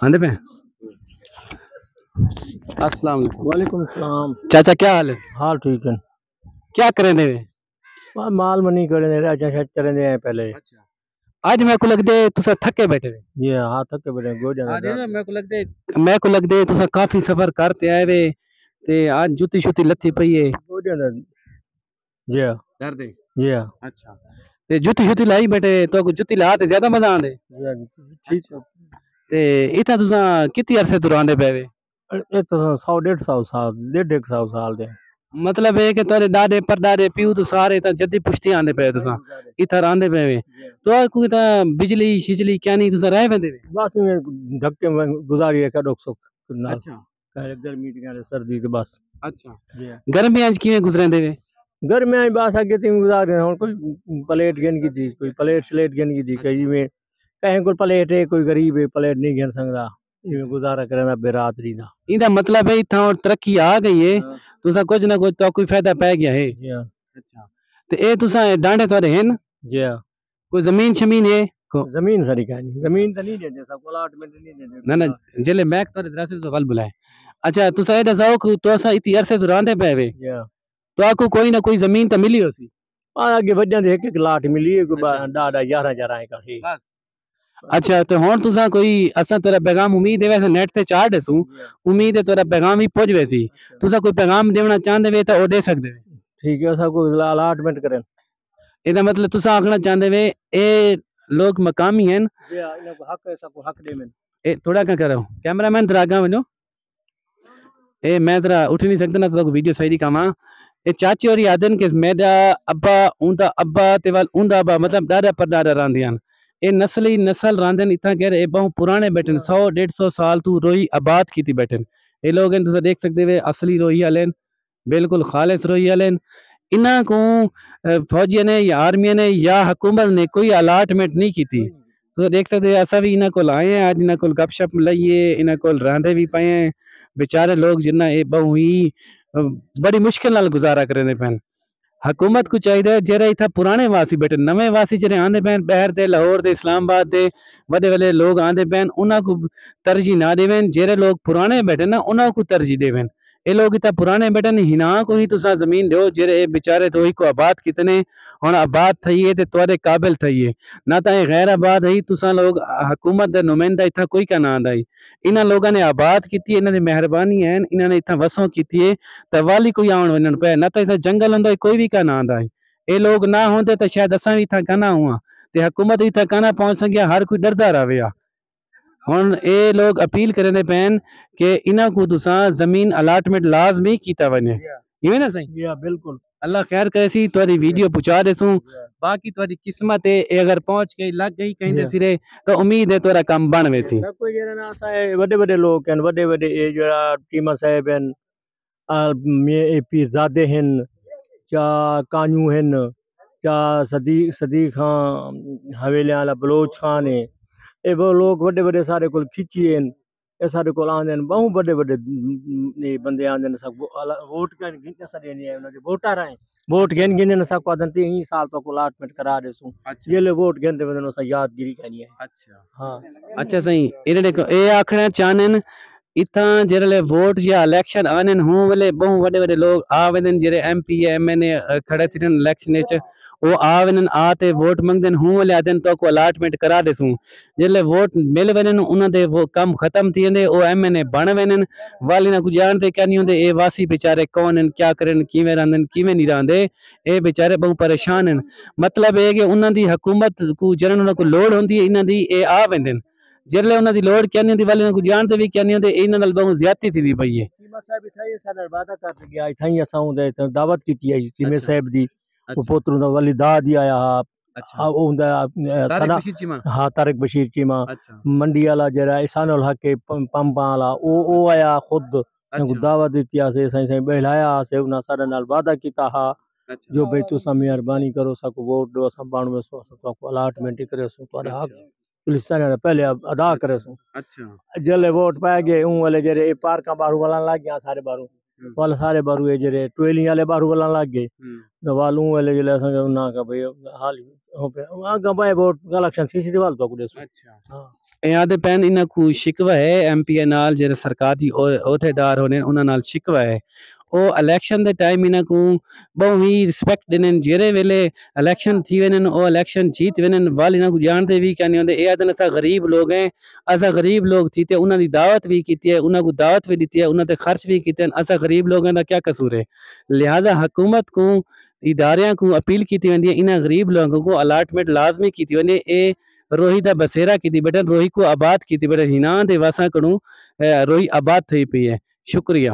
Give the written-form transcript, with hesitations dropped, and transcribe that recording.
آندے پہ السلام علیکم. وعلیکم السلام. چاچا کیا حال ہے؟ حال ٹھیک ہے. کیا کریں دے؟ مال منی کریں دے اچھا اچھا کریں دے پہلے. آج میں کو لگ دے تسا تھکے بیٹھے دے. جی ہاں تھکے بیٹھے گوڈیاں آج نا میں کو لگ دے تسا کافی سفر کرتے آئے وے تے آج جوتی شوتی لتھی پئی ہے گوڈیاں دا. جی ہاں کر دے. جی ہاں. اچھا تے جوتی شوتی لائی بیٹھے تو جوتی لا تے زیادہ مزہ آندے. ٹھیک ہے. تے ایتھا تسا کتنی عرصے تو راندے پے وے؟ یہ تو 100 سال 150 سال دے. مطلب ہے کہ تورے دادے پردادے پیو تو سارے تا جدی پشتی آندے پے تسا ایتھا راندے پے وے تو کوئی تا بجلی شجلی کیا نہیں تسا رہ ویندے وے؟ بس میں دھکے میں گزاری ہے کڈوک سک. اچھا گرمی تے سردی تے بس. اچھا گرمیاں وچ کیویں گزریندے وے؟ گرمیاں بس اگے تے گزارے ہن کوئی پلیٹ گن کی تھی کوئی پلیٹ سلیٹ گن کی تھی کئی میں کہیں کوئی پلیٹ ہے کوئی غریب ہے پلیٹ نہیں گن سکدا یہ گزارا کرنا برادری دا. ایندا مطلب ہے ایتھا اور ترقی آ گئی ہے تسا کچھ نہ کچھ تو کوئی فائدہ پے گیا ہے. اچھا تے اے تسا ڈانڈے تورے ہیں؟ جی ہاں. کوئی زمین شمین ہے؟ زمین ساری کہانی زمین تو نہیں دیندے سب کو الاٹمنٹ نہیں دیندے. نہ نہ جلے میں تورے دراصل تو غلط بلائے. اچھا تسا اے دساؤ کہ تسا ایتھی عرصے تو راندے پے وے تو آپ کو کوئی نہ کوئی زمین تو ملی ہو سی. اگے وڈیاں دے ایک لاٹ ملی ہے کوئی 10 11 ایکڑ. اچھا تو ہن تسا کوئی اساں تیرا پیغام امید ہے ویسے نیٹ تے چاڑ دسوں امید ہے تیرا پیغام بھی پہنچ ویسی تسا کوئی پیغام دینا چاہندے وے تے او دے سکدے وے. ٹھیک ہے سب کو الاٹمنٹ کرن. اے دا مطلب تسا آکھنا چاہندے وے اے لوگ مقامی ہیں انہاں کو حق ہے سب کو حق دے من. اے تھوڑا کیا کرو کیمرہ مین ترا اگاں ونجو اے میں ترا اٹھ نہیں سکدا نا تو ویڈیو صحیح کاواں. اے چاچی ہوری آدن کہ میرا ابا اوندا ابا تے وال اوندا ابا مطلب دادا پردادا راندیاں اے نسلی نسل راندن اتھا کہ اے بہت پرانے بیٹھن 100 150 سال تو روئی آباد کیتی بیٹھن. اے لوگ ہیں تسا دیکھ سکدے وے اصلی روئی والے بالکل خالص روئی والے. انہاں کو فوجیاں نے یا آرمی نے یا حکومت نے کوئی الاٹمنٹ نہیں کیتی. تو دیکھ سکتے اسا بھی انہاں کول آئے ہیں آج انہاں کول گپ شپ لئیے انہاں کول راندے بھی پئے ہیں بیچارے لوگ جنہ اے بہو ہی بڑی مشکل نال گزارا کرنے پین. حکومت کو چاہیے جڑے اتھا پرانے واسی بیٹھے نویں واسی جڑے آندے پین بہر دے لاہور دے اسلام آباد دے وڈے وڈے لوگ آندے پین انہاں کو ترجیح نہ دیوین جڑے لوگ پرانے بیٹھے نا انہاں کو ترجیح دیوین. اے لوگ اتھا پرانے بیٹھے ہنا کو ہی تسا زمین دیو جڑے بیچارے تو ہی کو آباد کتنے ہن آباد تھئیے تے تواڈے قابل تھئیے نہ تا غیر آباد ہے تسا لوگ حکومت دے نمائندہ اتھا کوئی کا نہ آندا. انہاں لوگاں نے آباد کیتی انہاں دی مہربانی ہے انہاں نے اتھا وسوں کیتی ہے تے والی کوئی آون ونن پے نہ تے اتھا جنگل ہوندا کوئی بھی کا نہ آندا. اے لوگ نہ ہوندے تے شاید اساں بھی اتھا کنا ہواں تے حکومت اتھا کنا پہنچ سکیا ہر کوئی ڈردا رہیا. ہن اے لوگ اپیل کرنے پین کہ انہاں کو تسا زمین الاٹمنٹ لازمی کیتا ونے ایویں نا صحیح. بالکل اللہ خیر کرے سی تہاڈی ویڈیو پہنچا دیسوں باقی تہاڈی قسمت ہے اے اگر پہنچ کے لگ گئی کہیں تے سرے تو امید ہے تہاڈا کام بن ویسی. کوئی جڑا نا اسا وڈے وڈے لوگ ہیں وڈے وڈے اے جڑا ٹیما صاحب ہیں اے پیر زادے ہیں کیا کانیو ہیں کیا صدیق خان حویلیاں والا بلوچ خان ہے اے وہ لوگ وڈے وڈے سارے کول کھچی ہیں اے سارے کول آندے بہت بڑے بڑے بندے آندے سب ووٹ کر گن سڑے نہیں انہاں دے ووٹر ہیں ووٹ گن گن سب کو 3 سال تو الاٹمنٹ کرا دیسوں جلے ووٹ گندے ودن اسا یادگیری کرنی ہے. اچھا ہاں اچھا صحیح اے آکھنا چاہنن اتھاں جڑے ووٹ یا الیکشن آنن ہوں ویلے بہت وڈے وڈے لوگ آ ونن جڑے ایم پی ایم این اے کھڑے تھن الیکشن وچ او آ ونن آ تے ووٹ منگدن ہوں والے آدن تو کو الاٹمنٹ کرا دیسوں جلے ووٹ مل ونن انہاں دے وہ کم ختم تھی ویندے او ایم این اے بن ونن والی نہ کو جانتے کیا نہیں ہوندے اے واسی بیچارے کون ہیں کیا کرن کیویں راندن کیویں نہیں راندے اے بیچارے بہت پریشان ہیں. مطلب ہے کہ انہاں دی حکومت کو جنن انہاں کو لوڑ ہوندی ہے انہاں دی اے آ ویندن جلے انہاں دی لوڑ کیا نہیں ہوندی والے نہ کو جانتے بھی کیا نہیں ہوندے انہاں نال بہت زیادتی تھی پئی ہے. چیمہ صاحب تھئی سارا وعدہ کر گیا تھئی اساں دے دعوت کیتی ہے چیمہ صاحب دی او پوتروں دا ولی داد آیا ہا او ہاں طارق بشیر چیمہ منڈی والا جڑا احسان الحق پمپ والا او آیا خود دعوت دیتی ہے سائیں بہلایا سے انہاں سارے نال وعدہ کیتا ہا جو بھئی تساں مہربانی کرو سا کو ووٹ دو اساں 9200 تو کو الاٹمنٹ کرے سو تو حق پولیس نے پہلے ادا کرے سو. اچھا جلے ووٹ پائے گئے اون والے جڑے پارکاں باہر ولن لگ گیا سارے باہر وال سارے باہر جڑے ٹویلی والے باہر ولن لگ گئے والوں والے جلے اساں انہاں کا بھئی حال آگا بائے ووٹ الیکشن سی دیوال تو کڑے اچھا یاد پین انہاں کو شکوہ ہے ایم پی اے نال جڑے سرکار دی عہدیدار ہونے انہاں نال شکوہ ہے او الیکشن دے ٹائم انہاں کو بہت ہی رسپیکٹ دینن جڑے ویلے الیکشن تھی وینن او الیکشن جیت وینن وال انہاں کو جانتے بھی کہ نہیں ہوندے اے آدن اسا غریب لوگ ہیں اسا غریب لوگ تھی تے انہاں دی دعوت بھی کیتی ہے انہاں کو دعوت بھی دیتی ہے انہاں تے خرچ بھی کیتے ہیں اسا غریب لوگاں دا کیا قصور ہے لہذا حکومت کو اداریاں کو اپیل کیتی ویندی ہے انہاں غریب لوگوں کو الاٹمنٹ لازمی کیتی ویندی اے روہی دا بسیرا کیتی بیٹا روہی کو آباد کیتی بیٹا ہناں دے واساں کڑوں روہی آباد تھی پئی ہے شکریہ